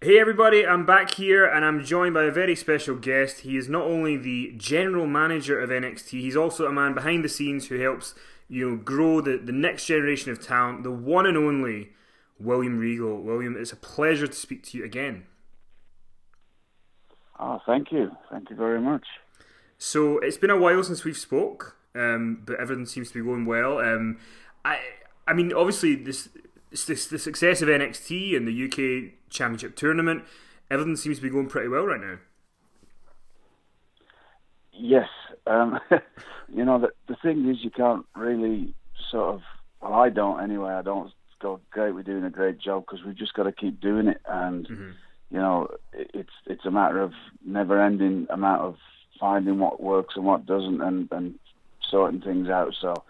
Hey everybody, I'm back here and I'm joined by a very special guest. He is not only the general manager of NXT, he's also a man behind the scenes who helps, grow the next generation of talent, the one and only William Regal. William, it's a pleasure to speak to you again. Oh, thank you. Thank you very much. So it's been a while since we've spoke, but everything seems to be going well. I, I mean, obviously the success of NXT and the UK Championship Tournament, everything seems to be going pretty well right now. Yes. The thing is, you can't really sort of, well, I don't anyway, I don't go, great, we're doing a great job, because we've just got to keep doing it. And, it's a matter of never-ending amount of finding what works and what doesn't, and sorting things out. So,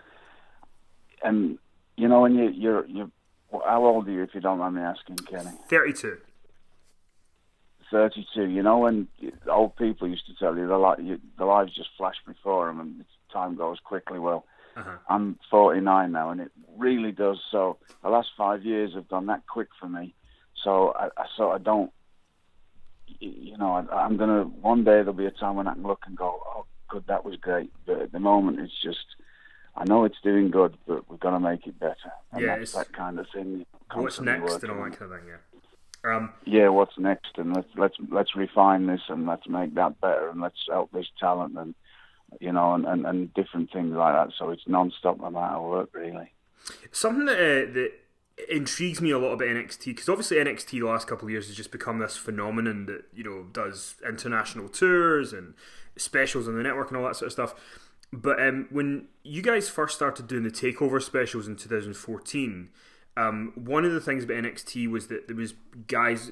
and, when you're how old are you, if you don't mind me asking, Kenny? 32. 32. When old people used to tell you the lives just flash before them and time goes quickly. Well, I'm 49 now, and it really does. So the last 5 years have gone that quick for me. So I sort of don't, I'm going to, one day there'll be a time when I can look and go, oh, good, that was great. But at the moment, it's just, I know it's doing good, but we've got to make it better. And that's that kind of thing. What's next and all that kind of thing, yeah. What's next? And let's refine this, and let's make that better, and let's help this talent, and and different things like that. So it's non-stop amount of work, really. Something that intrigues me a lot about NXT, because obviously NXT the last couple of years has just become this phenomenon that does international tours and specials on the network and all that sort of stuff. But when you guys first started doing the takeover specials in 2014, one of the things about NXT was that there was guys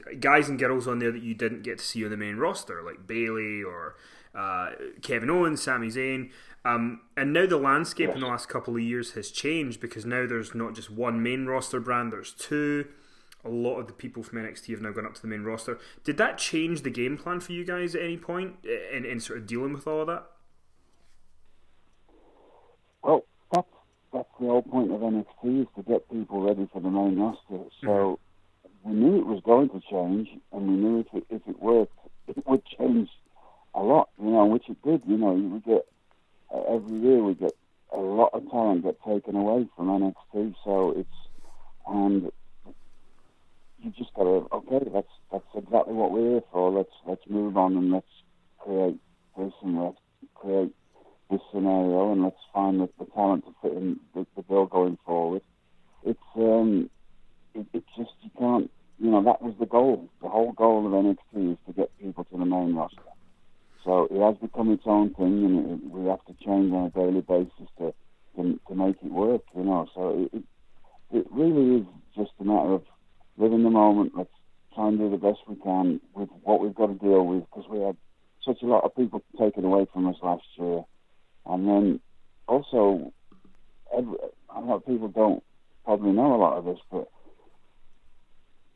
and girls on there that you didn't get to see on the main roster, like Bayley or Kevin Owens, Sami Zayn. And now the landscape in the last couple of years has changed, because now there's not just one main roster brand, there's two. A lot of the people from NXT have now gone up to the main roster. Did that change the game plan for you guys at any point in sort of dealing with all of that? Well, that's the whole point of NXT, is to get people ready for the main roster. So we knew it was going to change, and we knew if it worked, it would change a lot, which it did. We get every year we get a lot of talent get taken away from NXT. So and you just got to, okay, that's exactly what we're here for. Let's move on, and let's create this, and let's create this scenario, and let's find the talent to fit in the bill going forward. It's just, you can't, that was the goal. The whole goal of NXT is to get people to the main roster. So it has become its own thing, and we have to change on a daily basis to make it work, So it really is just a matter of living the moment. Let's try and do the best we can with what we've got to deal with, because we had such a lot of people taken away from us last year. And then also, a lot of people don't probably know a lot of this, but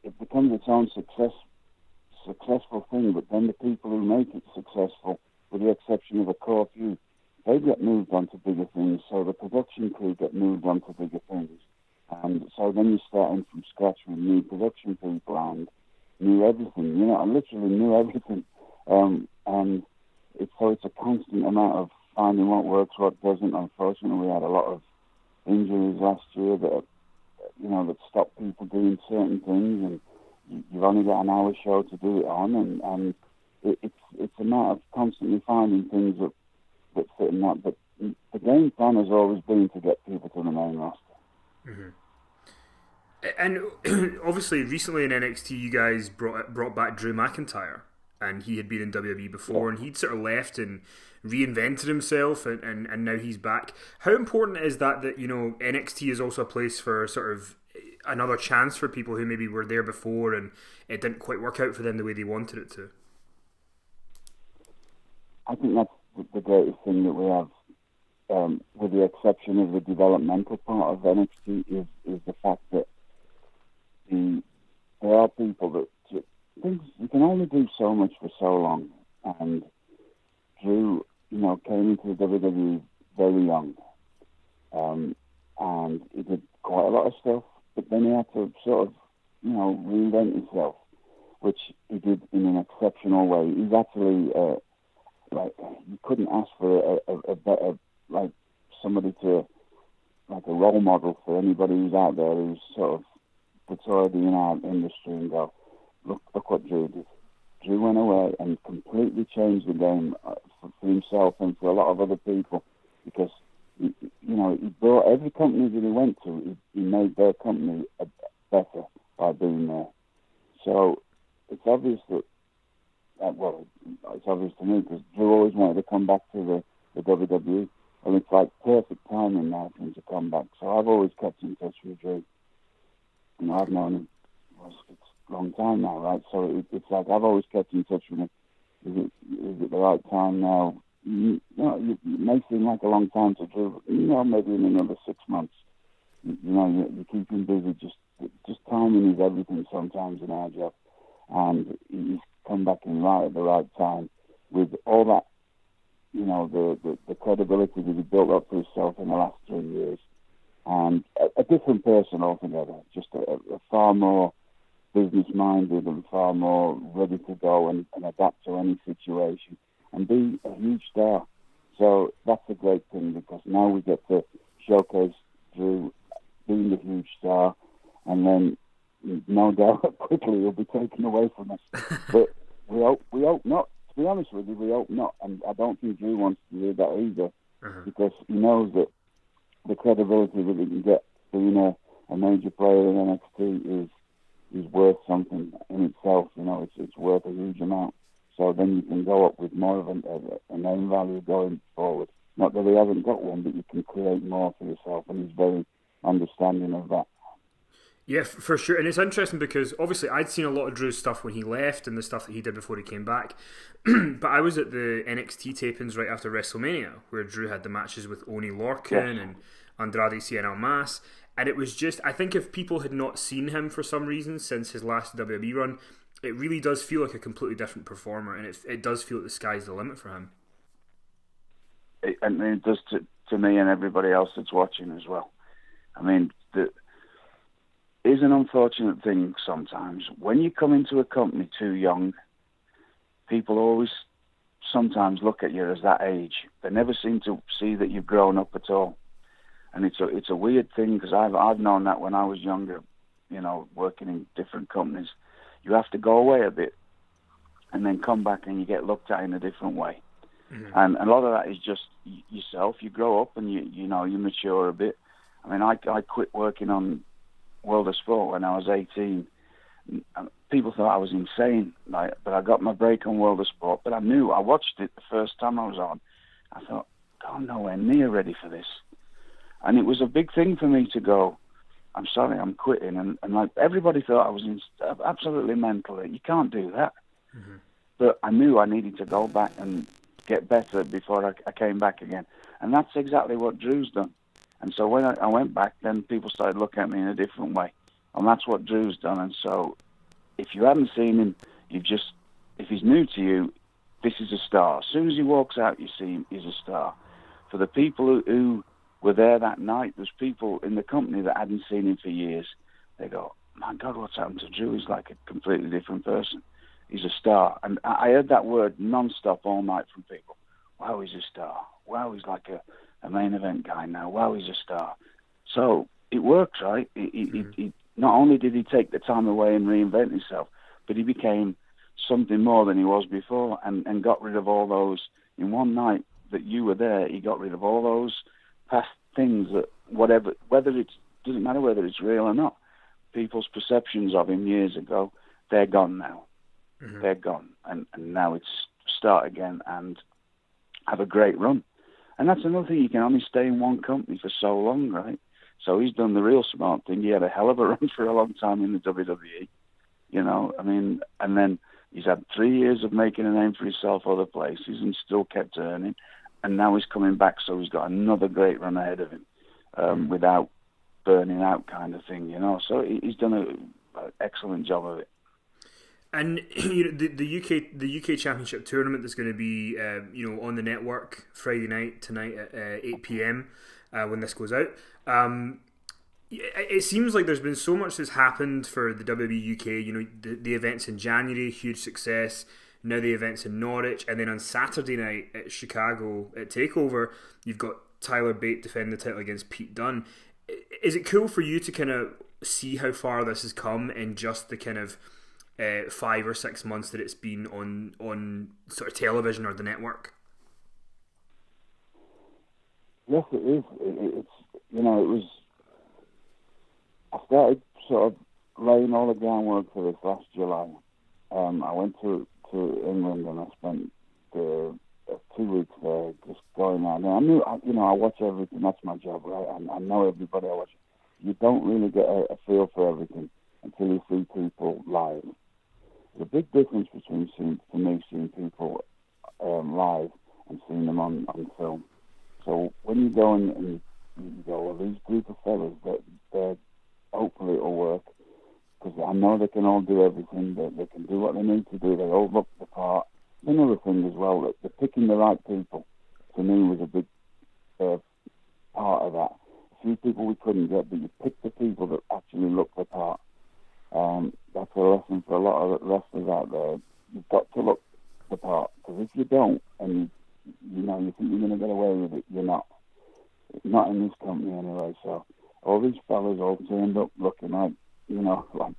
it becomes its own successful thing. But then the people who make it successful, with the exception of a core few, they get moved on to bigger things. So the production crew get moved on to bigger things. And so then you're starting from scratch with new production people and new everything. I literally knew everything. And it's a constant amount of finding what works, what doesn't. Unfortunately, we had a lot of injuries last year that stopped people doing certain things, and you've only got an hour show to do it on, and it's a matter of constantly finding things that fit in that. But the game plan has always been to get people to the main roster. Mm-hmm. And obviously, recently in NXT, you guys brought back Drew McIntyre, and he had been in WWE before, and he'd sort of left and reinvented himself, and now he's back. How important is that NXT is also a place for sort of another chance for people who maybe were there before and it didn't quite work out for them the way they wanted it to? I think that's the greatest thing that we have, with the exception of the developmental part of NXT, is the fact that there are people that you can only do so much for so long, and Drew, came into the WWE very young, and he did quite a lot of stuff, but then he had to sort of, reinvent himself. which he did in an exceptional way. He's actually like, you couldn't ask for a better, like, somebody to, like, a role model for anybody who's out there who's sort of that's already in our industry and go, look what Drew did. Drew went away and completely changed the game for himself and for a lot of other people, because he brought every company that he went to, he made their company better by being there. So it's obvious that, it's obvious to me, because Drew always wanted to come back to the WWE, and it's like perfect timing now for him to come back. So I've always kept in touch with Drew, and I've known him. It's a long time now, right? So it's like I've always kept in touch with him. Is it the right time now? It may seem like a long time to Drew, but, maybe in another 6 months. You keep him busy. Just timing is everything sometimes in our job. And he's come back in right at the right time with all that, the credibility that he built up for himself in the last 3 years. And a different person altogether, just a far more business-minded and far more ready to go and adapt to any situation and be a huge star. So that's a great thing, because now we get to showcase Drew being the huge star, and then no doubt quickly he'll be taken away from us. But we hope not. To be honest with you, we hope not. And I don't think Drew wants to do that either, because he knows that the credibility that he can get being a major player in NXT is worth something in itself. It's worth a huge amount. So then you can go up with more of a name value going forward. Not that he hasn't got one, but you can create more for yourself, and he's very understanding of that. Yeah, for sure. And it's interesting because obviously I'd seen a lot of Drew's stuff when he left and the stuff that he did before he came back. But I was at the NXT tapings right after WrestleMania, where Drew had the matches with Oney Lorcan and Andrade Cien Almas. And it was just, I think if people had not seen him for some reason since his last WWE run, it really does feel like a completely different performer, and it does feel like the sky's the limit for him. It does to me and everybody else that's watching as well. I mean, it is an unfortunate thing sometimes. When you come into a company too young, people always sometimes look at you as that age. They never seem to see that you've grown up at all. And it's a weird thing, because I've known that when I was younger, working in different companies. You have to go away a bit and then come back and you get looked at in a different way. Mm-hmm. And a lot of that is just yourself. You grow up and you mature a bit. I mean, I quit working on World of Sport when I was 18. People thought I was insane, but I got my break on World of Sport. But I watched it the first time I was on. I thought, I'm nowhere near ready for this. And it was a big thing for me to go, I'm sorry, I'm quitting. And like everybody thought I was absolutely mental. You can't do that. Mm-hmm. But I knew I needed to go back and get better before I came back again. And that's exactly what Drew's done. And so when I went back, then people started looking at me in a different way. And that's what Drew's done. And so if you haven't seen him, if he's new to you, this is a star. As soon as he walks out, you see him, he's a star. For the people who were there that night, there's people in the company that hadn't seen him for years. They go, my God, what's happened to Drew? He's like a completely different person. He's a star. And I heard that word non-stop all night from people. Wow, he's a star. Wow, he's like a main event guy now. Wow, he's a star. So it works, right? He not only did he take the time away and reinvent himself, but he became something more than he was before, and got rid of all those. In one night that you were there, he got rid of all those past things that doesn't matter whether it's real or not. People's perceptions of him years ago, they're gone now. Mm-hmm. They're gone, and now it's start again and have a great run. And that's another thing, you can only stay in one company for so long, right? So he's done the real smart thing. He had a hell of a run for a long time in the WWE, and then he's had 3 years of making a name for himself other places and still kept earning. And now he's coming back, so he's got another great run ahead of him without burning out kind of thing, So he's done an excellent job of it. And the UK Championship tournament is going to be on the network Friday night tonight at 8 p.m. When this goes out. it seems like there's been so much that's happened for the WWE UK. You know, the events in January, huge success. Now the events in Norwich, and then on Saturday night at Chicago at Takeover, you've got Tyler Bate defending the title against Pete Dunne. Is it cool for you to kind of see how far this has come in just the kind of 5 or 6 months that it's been on sort of television or the network? Yes, it is. It's, you know, it was. I started sort of laying all the groundwork for this last July. I went to England and I spent 2 weeks there just going on. And I knew, I watch everything. That's my job, right? I know everybody I watch. You don't really get a feel for everything until you see people live. There's a big difference between seeing people live and seeing them on film. So when you go and you go, well, these group of fellas, they're hopefully it'll work, because I know they can all do everything. They can do what they need to do. They all look the part. Another thing as well, that they're picking the right people, to me, was a big part of that. A few people we couldn't get, but you pick the people that actually look the part. That's a lesson for a lot of wrestlers out there. You've got to look the part, because if you don't, and you think you're going to get away with it, you're not. Not in this company anyway. So all these fellas all turned up looking like, like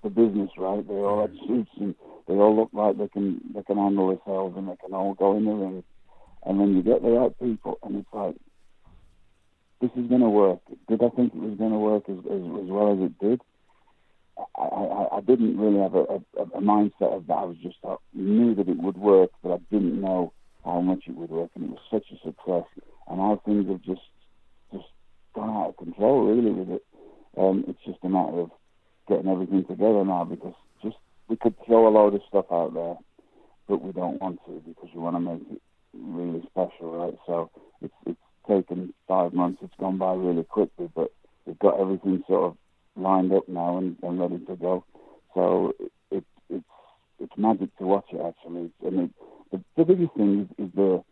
the business, right? They all had suits and they all look like they can handle themselves and they can all go in the ring. And then you get the right people, and it's like, this is going to work. Did I think it was going to work as well as it did? I didn't really have a mindset of that. I was just knew that it would work, but I didn't know how much it would work. And it was such a success. And how things have just gone out of control, really, with it. It's just a matter of getting everything together now, because we could throw a load of stuff out there, but we don't want to, because we want to make it really special, right? So it's taken 5 months. It's gone by really quickly, but we've got everything sort of lined up now and ready to go. So it's magic to watch it, actually. The biggest thing is to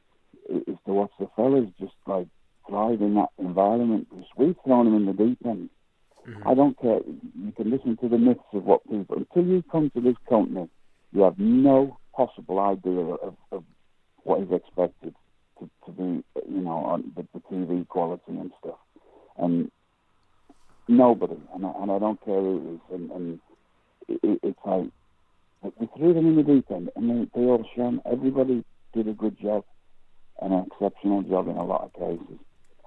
watch the fellas just like thrive in that environment, because we've thrown them in the deep end. Mm-hmm. I don't care. You can listen to the myths of what people. Until you come to this company, you have no possible idea of what is expected to be, on the TV quality and stuff. And nobody, and I don't care who it is, and it's like we threw them in the deep end, and they all shone. Everybody did a good job, an exceptional job in a lot of cases.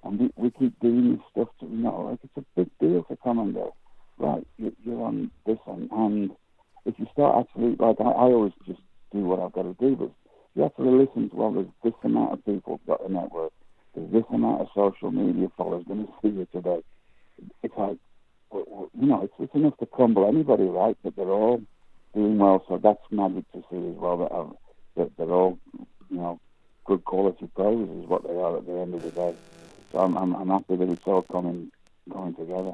And we keep doing this stuff to, like it's a big deal to come and go, right, you're on this one. And if you start actually, like I always just do what I've got to do, but you have to listen to, well, there's this amount of people got a network, there's this amount of social media followers going to see you today. It's like, it's enough to crumble anybody, right? But they're all doing well, so that's magic to see as well, that they're all, good quality pros is what they are at the end of the day. So I'm happy that it's all going together.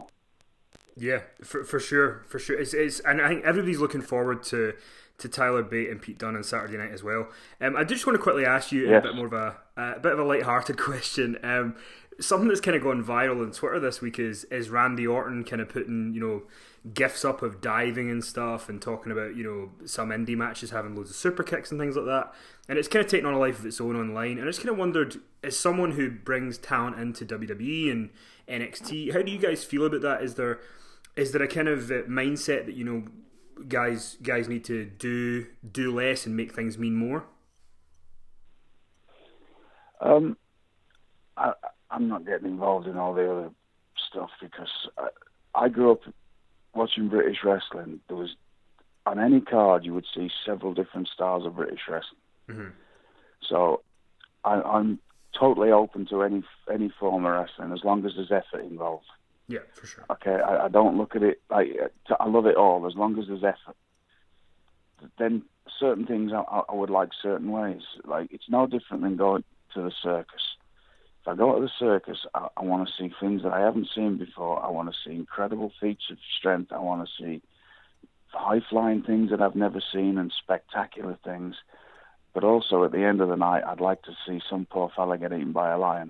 Yeah, for sure. It's and I think everybody's looking forward to Tyler Bate and Pete Dunne on Saturday night as well. I just want to quickly ask you a bit more of a bit of a light-hearted question. Something that's kind of gone viral on Twitter this week is Randy Orton kind of putting gifs up of diving and stuff, and talking about some indie matches having loads of super kicks and things like that, and it's kind of taken on a life of its own online. And I just kind of wondered, as someone who brings talent into WWE and NXT, how do you guys feel about that? Is there a kind of mindset that guys need to do less and make things mean more? I'm not getting involved in all the other stuff, because I grew up watching British wrestling. There was, on any card, you would see several different styles of British wrestling. Mm-hmm. So I'm totally open to any form of wrestling, as long as there's effort involved. Yeah, for sure. Okay, I don't look at it like, I love it all, as long as there's effort. Then certain things I would like certain ways. Like, it's no different than going to the circus. If I go to the circus, I want to see things that I haven't seen before. I want to see incredible feats of strength. I want to see high-flying things that I've never seen, and spectacular things. But also, at the end of the night, I'd like to see some poor fella get eaten by a lion.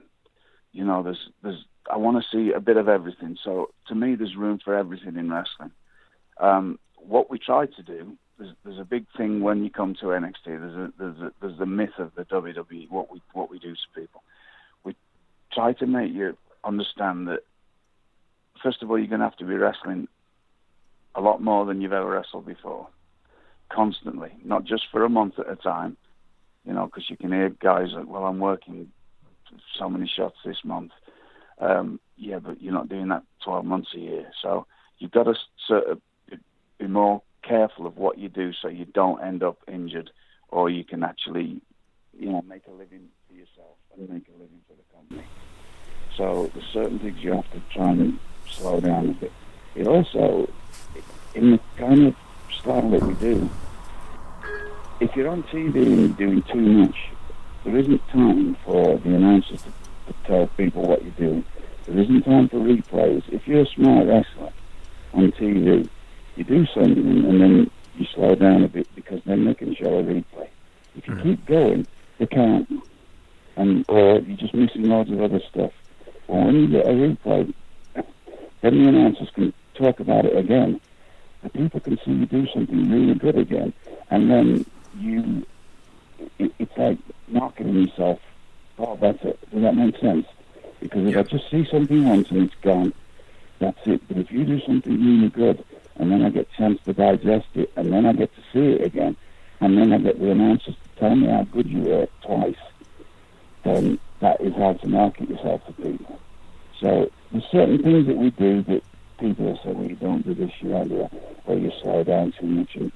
I want to see a bit of everything. So to me, there's room for everything in wrestling. What we try to do, there's a big thing when you come to NXT. There's the myth of the WWE. What we do to people. We try to make you understand that first of all, you're going to have to be wrestling a lot more than you've ever wrestled before, constantly, not just for a month at a time. Because you can hear guys like, well, I'm working so many shots this month. Yeah, but you're not doing that 12 months a year. So you've got to sort of be more careful of what you do so you don't end up injured, or you can actually, make a living for yourself and make a living for the company. So there's certain things you have to try and slow down a bit. It also, in the kind of style that we do, if you're on TV and you're doing too much, there isn't time for the announcers to tell people what you're doing. There isn't time for replays. If you're a smart wrestler on TV, you do something and then you slow down a bit because then they can show a replay. If you keep going, they can't. Or you're just missing loads of other stuff. Well, when you get a replay, then the announcers can talk about it again. The people can see you do something really good again. And then it's like marketing yourself far better. Does that make sense? Because if I just see something once and it's gone, that's it. But if you do something really good, and then I get a chance to digest it, and then I get to see it again, and then I get the announcers to tell me how good you were twice, then that is how to market yourself to people. So there's certain things that we do that people will say, well, you don't do this, you don't do that, or you slow down too much. And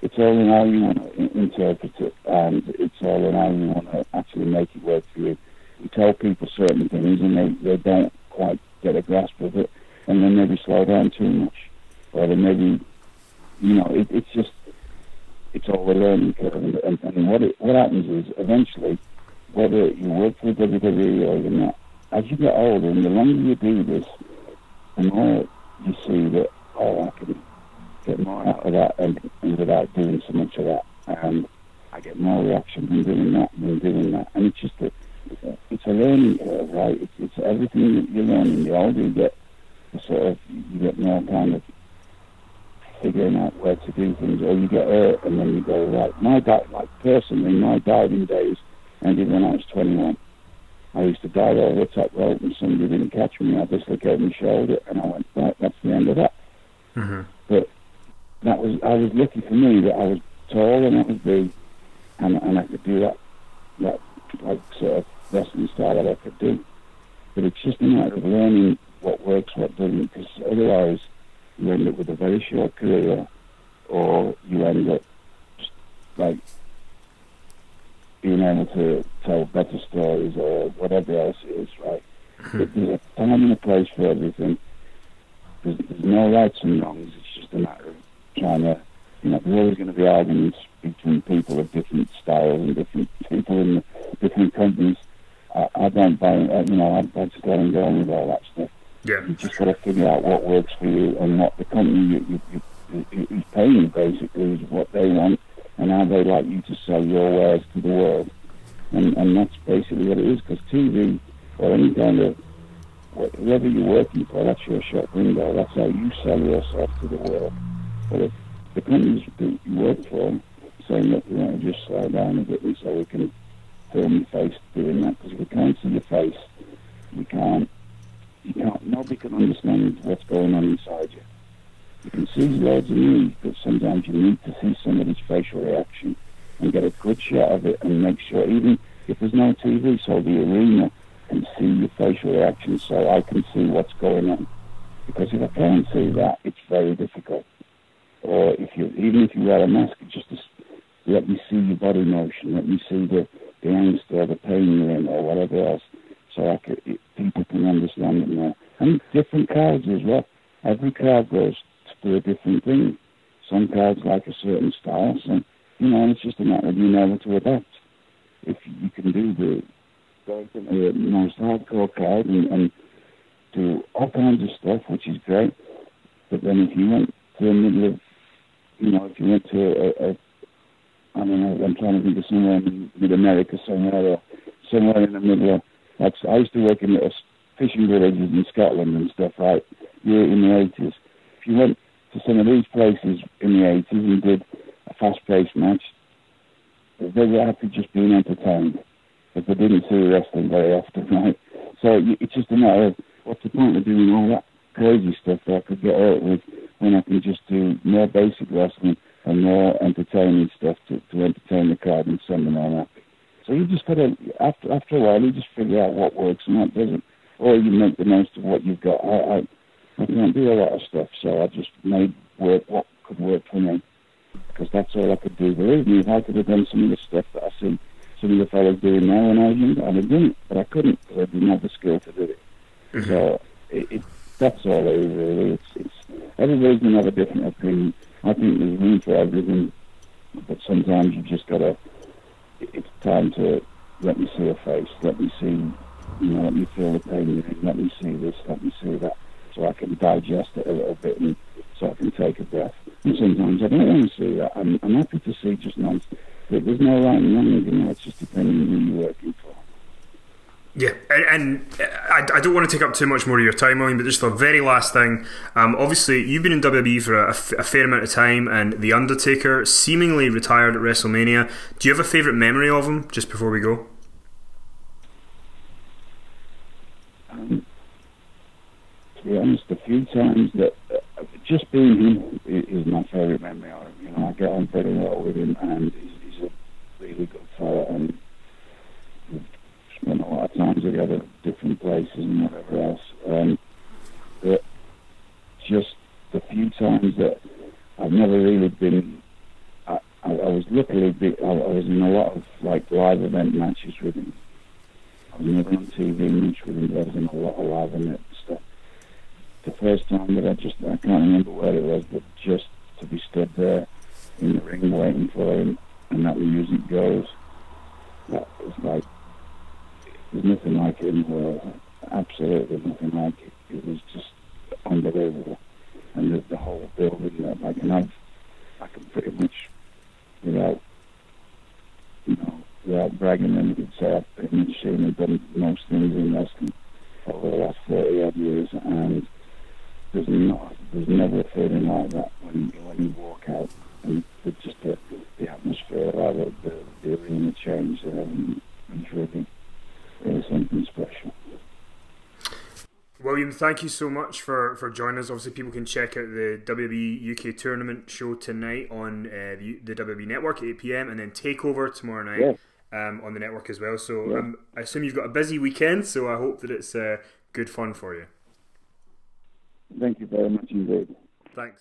it's all in how you want to interpret it, and it's all in how you want to actually make it work for you. You tell people certain things, and they don't quite get a grasp of it, and then maybe slow down too much, or they maybe, it's all a learning curve. And what happens is, eventually, whether you work for WWE or you're not, as you get older, and the longer you do this, the more you see that, I can get more out of that and without doing so much of that. And I get more reaction from doing that than doing that. And it's just it's a learning curve, right? It's everything that you're learning. The older you get, you get more kind of figuring out where to do things, or you get hurt and then you go, right. Personally, my diving days ended when I was 21. I used to dive over the top rope and somebody didn't catch me. I dislocated my shoulder and I went, right, that's the end of that. Mm-hmm. But I was lucky for me that I was tall and I was big and I could do that sort of wrestling style that I could do. But it's just a matter of learning what works, what doesn't, because otherwise you end up with a very short career, or you end up just being able to tell better stories or whatever else it is, right? But there's a time and a place for everything. There's no rights and wrongs. It's just a matter of trying to, there's always going to be arguments between people of different styles and different people in different companies. I don't buy, I just let them go on with all that stuff. Yeah. You just got to figure out what works for you and what the company who's paying you basically is what they want and how they like you to sell your wares to the world. And that's basically what it is, because TV or any kind of, whoever you're working for, that's your shop window. That's how you sell yourself to the world. But if the companies that you work for saying, look, we want to just slow down a bit so we can film your face doing that, because if we can't see your face, nobody can understand what's going on inside you. You can see loads of news, but sometimes you need to see somebody's facial reaction and get a good shot of it and make sure, even if there's no TV, so the arena can see your facial reaction so I can see what's going on. Because if I can't see that, it's very difficult. Or even if you wear a mask, just let me see your body motion, let me see the angst or the pain you're in or whatever else, so people can understand it more. And different crowds as well. Every crowd goes to a different thing. Some crowds like a certain style, so it's just a matter of being able to adapt. If you can do the most hardcore crowd and do all kinds of stuff, which is great. But then if you went to the middle of, if you went to I don't know, I'm trying to think of somewhere in Mid-America somewhere, or somewhere in the middle of, like, I used to work in fishing villages in Scotland and stuff, right, in the 80s. If you went to some of these places in the 80s and did a fast-paced match, they were happy just being entertained, but they didn't see wrestling very often, right? So it's just a matter of, what's the point of doing all that crazy stuff that I could get out with when I can just do more basic wrestling and more entertaining stuff to entertain the crowd and send them all happy. So you just got to, after a while, you just figure out what works and what doesn't, or you make the most of what you've got. I can't do a lot of stuff, so I just made work what could work for me, because that's all I could do. Believe me, if I could have done some of the stuff that I see some of the fellas doing now when I was younger, I'd have done it, but I couldn't, because I didn't have the skill to do it. Mm-hmm. So that's all it is, really. It's everybody's going to have a different opinion. I think there's room for everything, but sometimes you just got to, it's time to let me see a face, let me see, let me feel the pain you're in, let me see this, let me see that, so I can digest it a little bit and so I can take a breath. And sometimes I don't want to see that. I'm happy to see just nonsense. There's no right and wrong, it's just depending on who you're working for. Yeah, and I don't want to take up too much more of your time, William, but just the very last thing. Obviously, you've been in WWE for a fair amount of time, and The Undertaker seemingly retired at WrestleMania. Do you have a favourite memory of him, just before we go? To be honest, a few times that just being him is my favourite memory of him. I get on very well with him, and he's a really good fella, and we've spent a lot of time together at different places and whatever else. But just the few times that I've never really been, I was luckily, I was in a lot of live event matches with him. I was never on TV much with him, but I was in a lot of live event stuff. The first time that I can't remember where it was, but just to be stood there in the ring waiting for him, and that music goes, that was there's nothing like it in the world. Absolutely nothing like it. It was just unbelievable. And the whole building, I can pretty much, without bragging, and you could say I've pretty much seen and done most things in wrestling over the last 30 odd years, and there's never a feeling like that when you walk out, and just the atmosphere, the arena change, it's really something special. William, thank you so much for joining us. Obviously, people can check out the WWE UK tournament show tonight on the WWE Network at 8 PM, and then Takeover tomorrow night on the network as well. So I assume you've got a busy weekend, so I hope that it's good fun for you. Thank you very much indeed. Thanks.